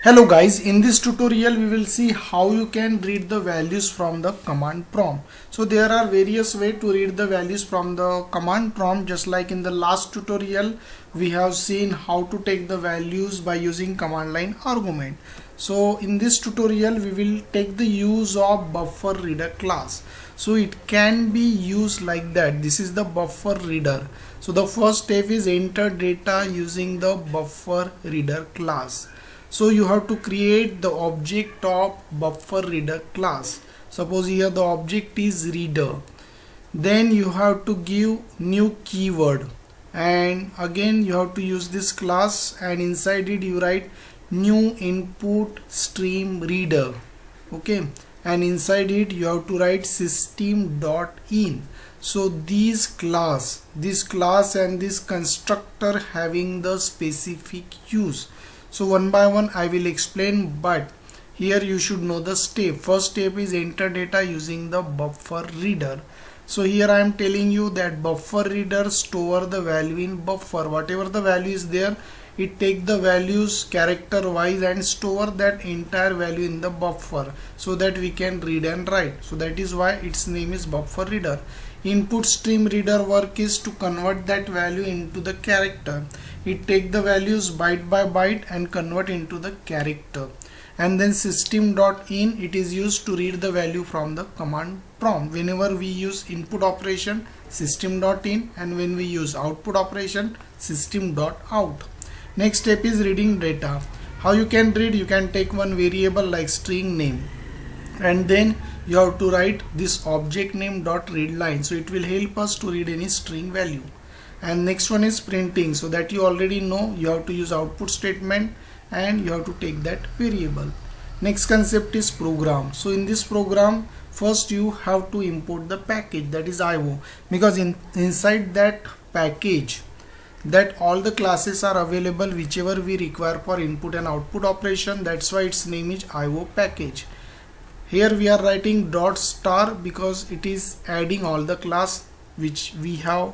Hello guys, in this tutorial we will see how you can read the values from the command prompt. So there are various ways to read the values from the command prompt. Just like in the last tutorial we have seen how to take the values by using command line argument. So in this tutorial we will take the use of BufferedReader class. So it can be used like that. This is the BufferedReader. So the first step is enter data using the BufferedReader class. So you have to create the object of BufferedReader class. Suppose here the object is reader. Then you have to give new keyword, and again you have to use this class, and inside it you write new input stream reader. Okay, and inside it you have to write system.in. So this class and this constructor having the specific use. So one by one I will explain, but here you should know the step. First step is enter data using the BufferedReader. So here I am telling you that BufferedReader store the value in buffer. Whatever the value is there, it take the values character wise and store that entire value in the buffer so that we can read and write. So that is why its name is BufferedReader. Input stream reader work is to convert that value into the character. It take the values byte by byte and convert into the character. And then system.in, it is used to read the value from the command prompt. Whenever we use input operation, system.in, and when we use output operation, system.out. Next step is reading data. How you can read? You can take one variable like string name, and then you have to write this object name dot read line. So it will help us to read any string value. And next one is printing. So that you already know, you have to use output statement and you have to take that variable. Next concept is program. So in this program, first you have to import the package, that is IO, because inside that package that all the classes are available whichever we require for input and output operation. That's why its name is IO package. Here we are writing dot star because it is adding all the class which we have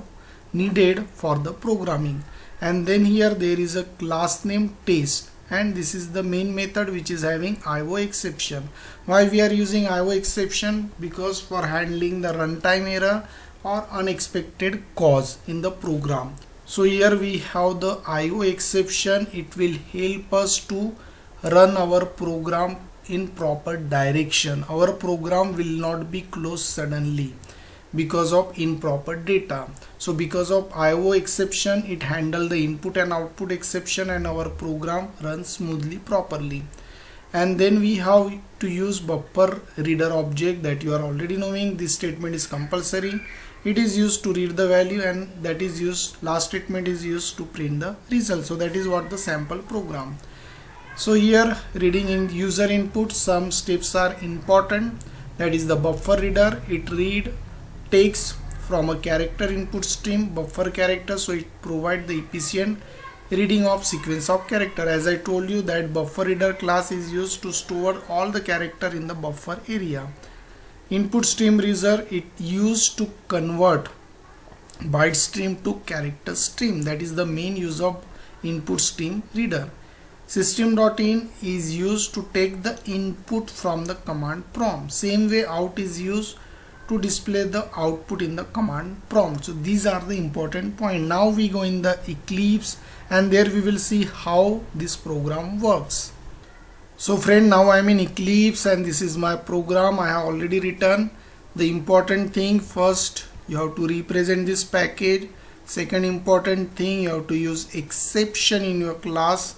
needed for the programming. And then here there is a class name test, and this is the main method which is having IO exception. Why we are using IO exception? Because for handling the runtime error or unexpected cause in the program. So here we have the IO exception. It will help us to run our program in proper direction. Our program will not be closed suddenly because of improper data. So because of IO exception, it handles the input and output exception and our program runs smoothly properly. And then we have to use BufferedReader object that you are already knowing. This statement is compulsory. It is used to read the value, and that is used, last statement is used to print the result. So that is what the sample program. So here reading in user input, some steps are important. That is the BufferedReader. It takes from a character input stream buffer character, so it provides the efficient reading of sequence of character. As I told you that BufferedReader class is used to store all the character in the buffer area. Input stream reader, it used to convert byte stream to character stream. That is the main use of input stream reader. System.in is used to take the input from the command prompt. Same way out is used to display the output in the command prompt. So these are the important points. Now we go in the Eclipse, and there we will see how this program works. So friend, now I am in Eclipse and this is my program I have already written. The important thing, first you have to represent this package. Second important thing, you have to use exception in your class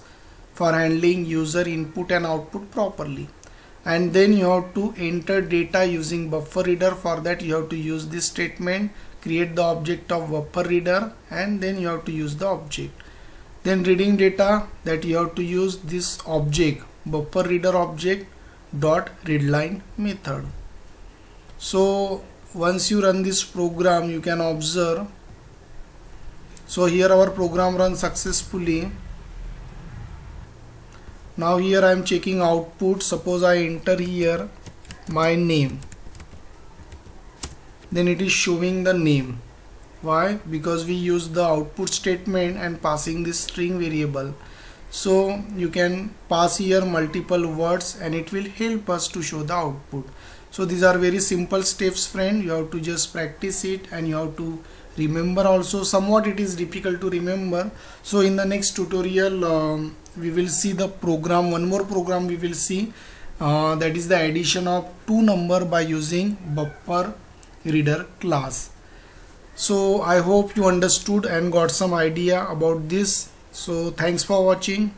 for handling user input and output properly. And then you have to enter data using BufferedReader. For that you have to use this statement, create the object of BufferedReader, and then you have to use the object. Then reading data, that you have to use this object, BufferedReader object dot readline method. So once you run this program, you can observe. So here our program runs successfully. Now here I am checking output. Suppose I enter here my name, then it is showing the name. Why? Because we use the output statement and passing this string variable. So you can pass here multiple words and it will help us to show the output. So these are very simple steps, friend. You have to just practice it and you have to remember also. Somewhat it is difficult to remember. So in the next tutorial we will see the program, one more program we will see, that is the addition of two number by using BufferedReader class. So I hope you understood and got some idea about this. So thanks for watching.